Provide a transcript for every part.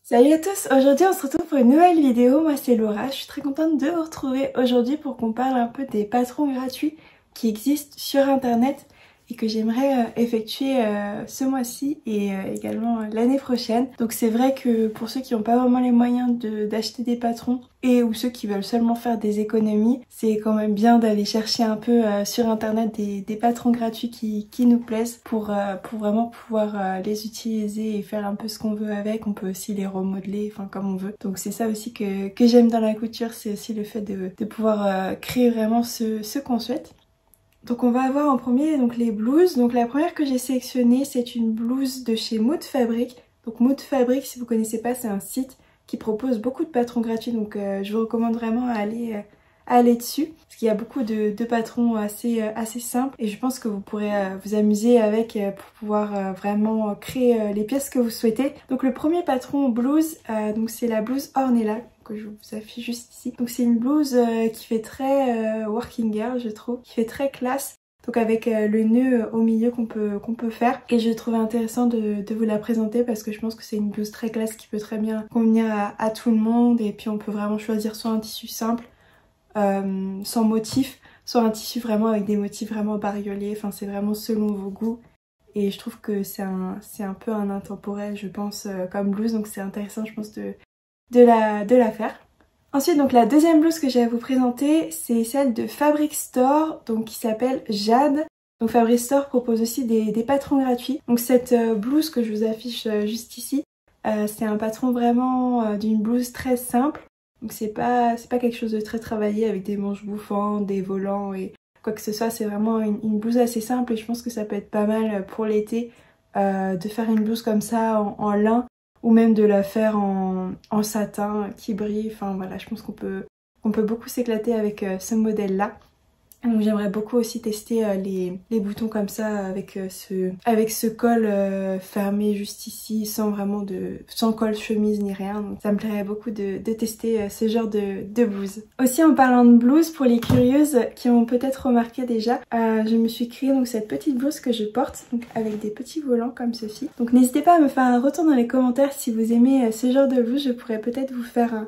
Salut à tous, aujourd'hui on se retrouve pour une nouvelle vidéo, moi c'est Laura, je suis très contente de vous retrouver aujourd'hui pour qu'on parle un peu des patrons gratuits qui existent sur internet et que j'aimerais effectuer ce mois-ci et également l'année prochaine. Donc c'est vrai que pour ceux qui n'ont pas vraiment les moyens d'acheter des patrons et ou ceux qui veulent seulement faire des économies, c'est quand même bien d'aller chercher un peu sur internet des patrons gratuits qui nous plaisent pour vraiment pouvoir les utiliser et faire un peu ce qu'on veut avec. On peut aussi les remodeler, enfin comme on veut. Donc c'est ça aussi que j'aime dans la couture, c'est aussi le fait de pouvoir créer vraiment ce qu'on souhaite. Donc on va avoir en premier donc les blouses. Donc la première que j'ai sélectionnée, c'est une blouse de chez Mood Fabric. Donc Mood Fabric, si vous connaissez pas, c'est un site qui propose beaucoup de patrons gratuits. Donc je vous recommande vraiment à aller dessus parce qu'il y a beaucoup de patrons assez simples et je pense que vous pourrez vous amuser avec pour pouvoir vraiment créer les pièces que vous souhaitez. Donc le premier patron blouse, donc c'est la blouse Ornella que je vous affiche juste ici. Donc c'est une blouse qui fait très working girl, je trouve, qui fait très classe. Donc avec le nœud au milieu qu'on peut faire. Et je trouvais intéressant de vous la présenter parce que je pense que c'est une blouse très classe qui peut très bien convenir à tout le monde. Et puis on peut vraiment choisir soit un tissu simple, sans motif, soit un tissu vraiment avec des motifs vraiment bariolés. Enfin c'est vraiment selon vos goûts. Et je trouve que c'est un peu un intemporel, je pense, comme blouse. Donc c'est intéressant, je pense, de la faire. Ensuite, donc la deuxième blouse que j'ai à vous présenter, c'est celle de Fabric Store, donc qui s'appelle Jade. Donc Fabric Store propose aussi des patrons gratuits. Donc cette blouse que je vous affiche juste ici, c'est un patron vraiment d'une blouse très simple. Donc c'est pas quelque chose de très travaillé avec des manches bouffantes, des volants et quoi que ce soit. C'est vraiment une blouse assez simple et je pense que ça peut être pas mal pour l'été de faire une blouse comme ça en lin. Ou même de la faire en satin qui brille. Enfin voilà, je pense qu'on peut beaucoup s'éclater avec ce modèle-là. Donc j'aimerais beaucoup aussi tester les boutons comme ça avec ce col fermé juste ici sans col chemise ni rien. Donc ça me plairait beaucoup de tester ce genre de blouse. Aussi en parlant de blouse, pour les curieuses qui ont peut-être remarqué déjà, je me suis créé donc cette petite blouse que je porte donc avec des petits volants comme ceci. Donc n'hésitez pas à me faire un retour dans les commentaires si vous aimez ce genre de blouse. Je pourrais peut-être vous faire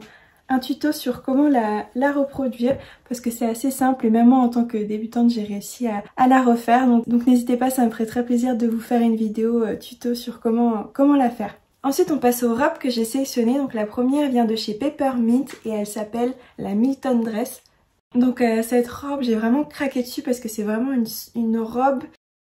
un tuto sur comment la reproduire parce que c'est assez simple et même moi en tant que débutante j'ai réussi à la refaire donc n'hésitez pas, ça me ferait très plaisir de vous faire une vidéo tuto sur comment la faire. Ensuite on passe aux robes que j'ai sélectionnées. Donc la première vient de chez Peppermint et elle s'appelle la Milton Dress. Donc cette robe j'ai vraiment craqué dessus parce que c'est vraiment une robe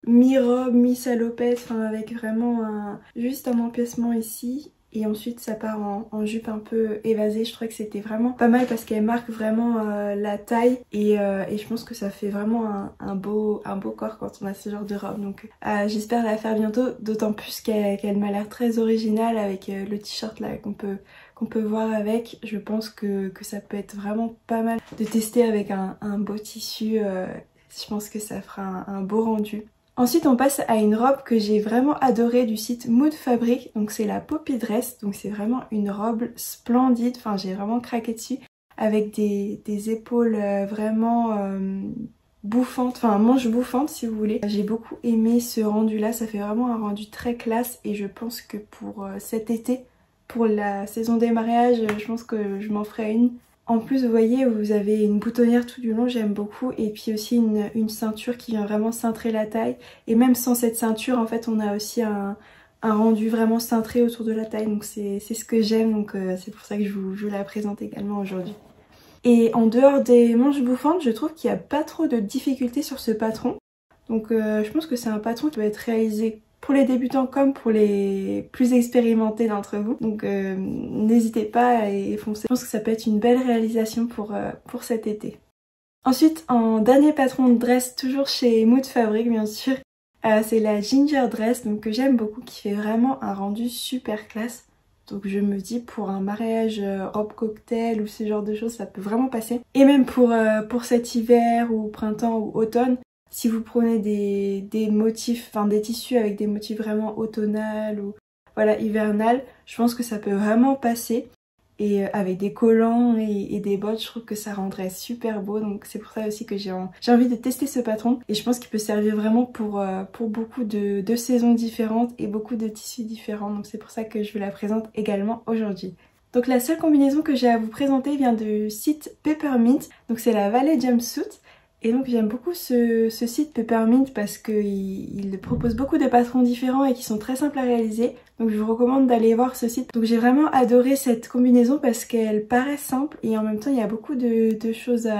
mi-salopette, enfin avec vraiment juste un empiècement ici. Et ensuite ça part en jupe un peu évasée. Je trouvais que c'était vraiment pas mal parce qu'elle marque vraiment la taille et je pense que ça fait vraiment un beau corps quand on a ce genre de robe. Donc j'espère la faire bientôt, d'autant plus qu'elle m'a l'air très originale avec le t-shirt là qu'on peut voir avec. Je pense que ça peut être vraiment pas mal de tester avec un beau tissu. Je pense que ça fera un beau rendu. Ensuite on passe à une robe que j'ai vraiment adorée du site Mood Fabric, donc c'est la Poppy Dress, donc c'est vraiment une robe splendide, enfin j'ai vraiment craqué dessus, avec des épaules vraiment bouffantes, enfin manches bouffantes si vous voulez. J'ai beaucoup aimé ce rendu là, ça fait vraiment un rendu très classe et je pense que pour cet été, pour la saison des mariages, je pense que je m'en ferai une. En plus vous voyez vous avez une boutonnière tout du long, j'aime beaucoup, et puis aussi une ceinture qui vient vraiment cintrer la taille, et même sans cette ceinture en fait on a aussi un rendu vraiment cintré autour de la taille, donc c'est ce que j'aime, donc c'est pour ça que je vous la présente également aujourd'hui. Et en dehors des manches bouffantes, je trouve qu'il n'y a pas trop de difficultés sur ce patron, donc je pense que c'est un patron qui va être réalisé pour les débutants comme pour les plus expérimentés d'entre vous. Donc n'hésitez pas et foncez. Je pense que ça peut être une belle réalisation pour cet été. Ensuite, en dernier patron de dress, toujours chez Mood Fabric bien sûr, c'est la Ginger Dress, donc que j'aime beaucoup, qui fait vraiment un rendu super classe. Donc je me dis pour un mariage robe cocktail ou ce genre de choses, ça peut vraiment passer. Et même pour cet hiver ou printemps ou automne, si vous prenez des motifs, enfin des tissus avec des motifs vraiment automnal ou voilà hivernal, je pense que ça peut vraiment passer. et avec des collants et des bottes, je trouve que ça rendrait super beau. Donc c'est pour ça aussi que j'ai envie de tester ce patron et je pense qu'il peut servir vraiment pour beaucoup de saisons différentes et beaucoup de tissus différents. Donc c'est pour ça que je vous la présente également aujourd'hui. Donc la seule combinaison que j'ai à vous présenter vient du site Peppermint, donc c'est la Valley Jumpsuit. Et donc j'aime beaucoup ce site Peppermint parce qu'il propose beaucoup de patrons différents et qui sont très simples à réaliser. Donc je vous recommande d'aller voir ce site. Donc j'ai vraiment adoré cette combinaison parce qu'elle paraît simple et en même temps il y a beaucoup de choses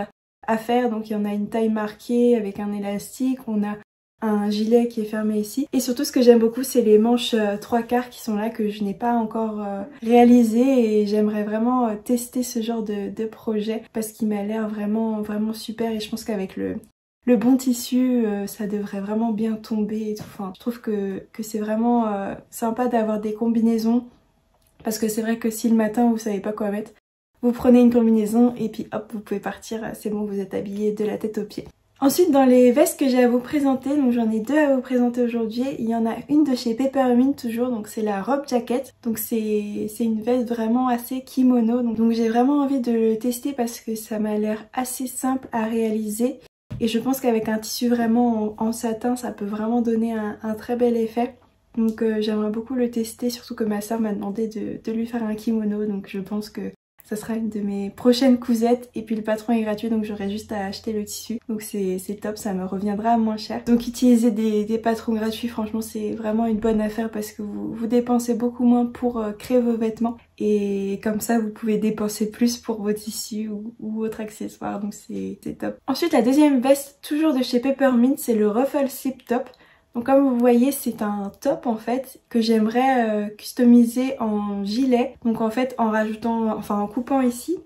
à faire. Donc il y en a une taille marquée avec un élastique, on a un gilet qui est fermé ici. Et surtout ce que j'aime beaucoup c'est les manches 3/4 qui sont là que je n'ai pas encore réalisé et j'aimerais vraiment tester ce genre de projet parce qu'il m'a l'air vraiment super et je pense qu'avec le bon tissu ça devrait vraiment bien tomber et tout. Enfin, je trouve que c'est vraiment sympa d'avoir des combinaisons parce que c'est vrai que si le matin vous savez pas quoi mettre, vous prenez une combinaison et puis hop vous pouvez partir, c'est bon vous êtes habillé de la tête aux pieds. Ensuite dans les vestes que j'ai à vous présenter, donc j'en ai deux à vous présenter aujourd'hui, il y en a une de chez Peppermint toujours, donc c'est la robe jacket, donc c'est une veste vraiment assez kimono, donc j'ai vraiment envie de le tester parce que ça m'a l'air assez simple à réaliser et je pense qu'avec un tissu vraiment en satin ça peut vraiment donner un très bel effet. Donc j'aimerais beaucoup le tester, surtout que ma soeur m'a demandé de lui faire un kimono, donc je pense que ça sera une de mes prochaines cousettes et puis le patron est gratuit donc j'aurai juste à acheter le tissu. Donc c'est top, ça me reviendra moins cher. Donc utiliser des patrons gratuits, franchement c'est vraiment une bonne affaire parce que vous dépensez beaucoup moins pour créer vos vêtements. Et comme ça vous pouvez dépenser plus pour vos tissus ou autres accessoires, donc c'est top. Ensuite la deuxième veste, toujours de chez Peppermint, c'est le Ruffle Slip Top. Donc comme vous voyez c'est un top en fait que j'aimerais customiser en gilet. Donc en fait en coupant ici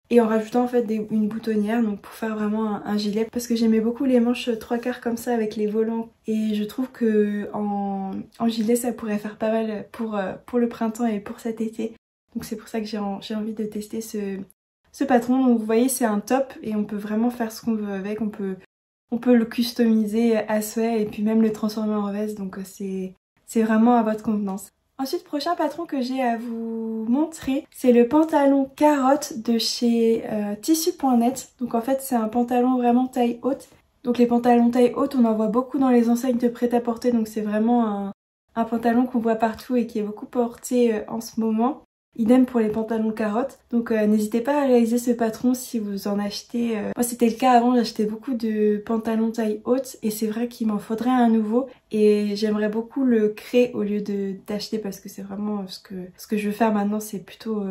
et en rajoutant en fait une boutonnière donc pour faire vraiment un gilet. Parce que j'aimais beaucoup les manches 3/4 comme ça avec les volants. Et je trouve que en gilet ça pourrait faire pas mal pour le printemps et pour cet été. Donc c'est pour ça que j'ai envie de tester ce patron. Donc vous voyez c'est un top et on peut vraiment faire ce qu'on veut avec. On peut le customiser à souhait et puis même le transformer en veste, donc c'est vraiment à votre convenance. Ensuite, prochain patron que j'ai à vous montrer, c'est le pantalon carotte de chez tissu.net. Donc en fait c'est un pantalon vraiment taille haute. Donc les pantalons taille haute on en voit beaucoup dans les enseignes de prêt-à-porter, donc c'est vraiment un pantalon qu'on voit partout et qui est beaucoup porté en ce moment. Idem pour les pantalons carottes. Donc n'hésitez pas à réaliser ce patron si vous en achetez. Moi c'était le cas avant, j'achetais beaucoup de pantalons taille haute et c'est vrai qu'il m'en faudrait un nouveau et j'aimerais beaucoup le créer au lieu d'acheter parce que c'est vraiment ce que je veux faire maintenant, c'est plutôt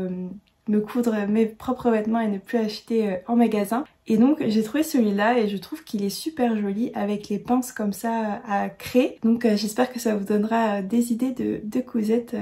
me coudre mes propres vêtements et ne plus acheter en magasin. Et donc j'ai trouvé celui-là et je trouve qu'il est super joli avec les pinces comme ça à créer. Donc j'espère que ça vous donnera des idées de cousettes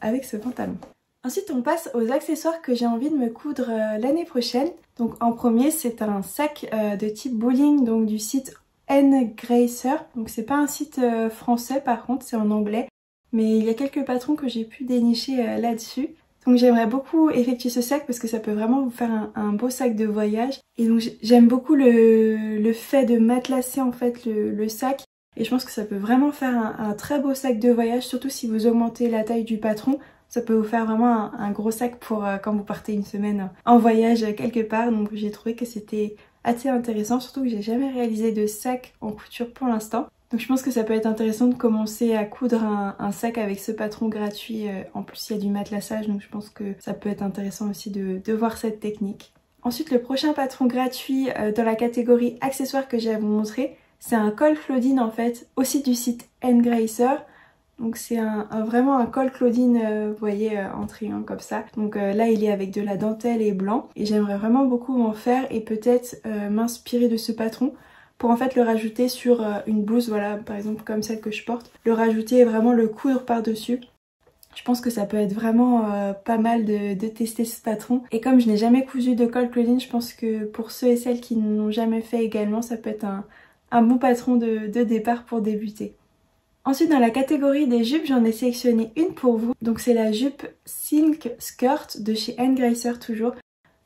avec ce pantalon. Ensuite on passe aux accessoires que j'ai envie de me coudre l'année prochaine. Donc en premier c'est un sac de type bowling, donc du site Engracer. Donc c'est pas un site français par contre, c'est en anglais. Mais il y a quelques patrons que j'ai pu dénicher là-dessus. Donc j'aimerais beaucoup effectuer ce sac parce que ça peut vraiment vous faire un beau sac de voyage. Et donc j'aime beaucoup le fait de matelasser en fait le sac. Et je pense que ça peut vraiment faire un très beau sac de voyage, surtout si vous augmentez la taille du patron. Ça peut vous faire vraiment un gros sac pour quand vous partez une semaine en voyage quelque part. Donc j'ai trouvé que c'était assez intéressant, surtout que j'ai jamais réalisé de sac en couture pour l'instant. Donc je pense que ça peut être intéressant de commencer à coudre un sac avec ce patron gratuit. En plus il y a du matelassage, donc je pense que ça peut être intéressant aussi de voir cette technique. Ensuite le prochain patron gratuit dans la catégorie accessoires que j'ai à vous montrer, c'est un col Claudine en fait, aussi du site Engracer. Donc c'est vraiment un col Claudine, vous voyez, en triangle comme ça. Donc là il est avec de la dentelle et blanc. Et j'aimerais vraiment beaucoup en faire et peut-être m'inspirer de ce patron pour en fait le rajouter sur une blouse, voilà, par exemple comme celle que je porte. Le rajouter et vraiment le coudre par-dessus. Je pense que ça peut être vraiment pas mal de tester ce patron. Et comme je n'ai jamais cousu de col Claudine, je pense que pour ceux et celles qui n'ont jamais fait également, ça peut être un bon patron de départ pour débuter. Ensuite dans la catégorie des jupes, j'en ai sélectionné une pour vous. Donc c'est la jupe Silk Skirt de chez Engracer toujours.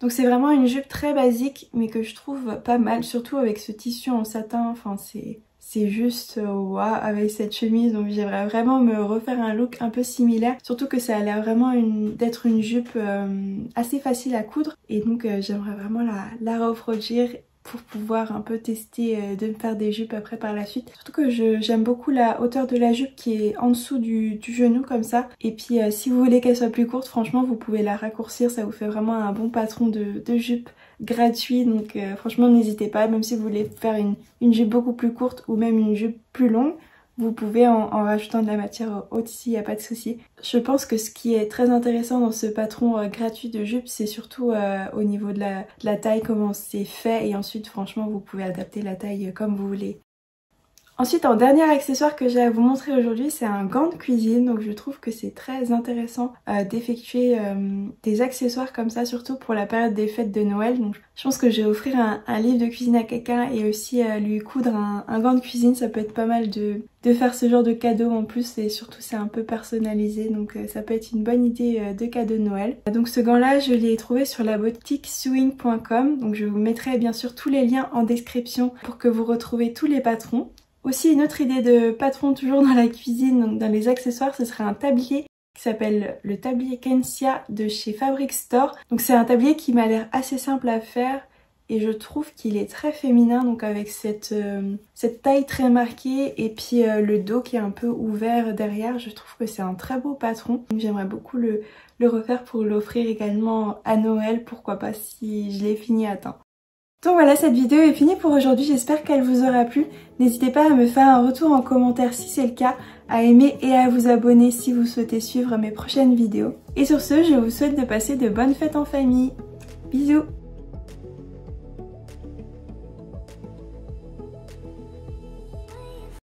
Donc c'est vraiment une jupe très basique mais que je trouve pas mal, surtout avec ce tissu en satin, enfin c'est c'est juste waouh avec cette chemise. Donc j'aimerais vraiment me refaire un look un peu similaire, surtout que ça a l'air vraiment d'être une jupe assez facile à coudre, et donc j'aimerais vraiment la refroidir pour pouvoir un peu tester de me faire des jupes après par la suite. Surtout que j'aime beaucoup la hauteur de la jupe qui est en dessous du genou comme ça. Et puis si vous voulez qu'elle soit plus courte, franchement vous pouvez la raccourcir, ça vous fait vraiment un bon patron de jupe gratuit. Donc franchement n'hésitez pas, même si vous voulez faire une jupe beaucoup plus courte ou même une jupe plus longue, vous pouvez en rajoutant de la matière haute ici, il n'y a pas de souci. Je pense que ce qui est très intéressant dans ce patron gratuit de jupe, c'est surtout au niveau de la taille, comment c'est fait, et ensuite franchement vous pouvez adapter la taille comme vous voulez. Ensuite, en dernier accessoire que j'ai à vous montrer aujourd'hui, c'est un gant de cuisine. Donc je trouve que c'est très intéressant d'effectuer des accessoires comme ça, surtout pour la période des fêtes de Noël. Donc je pense que je vais offrir un livre de cuisine à quelqu'un et aussi lui coudre un gant de cuisine. Ça peut être pas mal de faire ce genre de cadeau en plus, et surtout c'est un peu personnalisé, donc ça peut être une bonne idée de cadeau de Noël. Donc ce gant là je l'ai trouvé sur la boutique sewing.com, donc je vous mettrai bien sûr tous les liens en description pour que vous retrouviez tous les patrons. Aussi une autre idée de patron toujours dans la cuisine, donc dans les accessoires, ce serait un tablier qui s'appelle le tablier Kensia de chez Fabric Store. Donc c'est un tablier qui m'a l'air assez simple à faire et je trouve qu'il est très féminin, donc avec cette taille très marquée et puis le dos qui est un peu ouvert derrière. Je trouve que c'est un très beau patron. J'aimerais beaucoup le refaire pour l'offrir également à Noël, pourquoi pas si je l'ai fini à temps. Donc voilà, cette vidéo est finie pour aujourd'hui, j'espère qu'elle vous aura plu. N'hésitez pas à me faire un retour en commentaire si c'est le cas, à aimer et à vous abonner si vous souhaitez suivre mes prochaines vidéos. Et sur ce, je vous souhaite de passer de bonnes fêtes en famille. Bisous!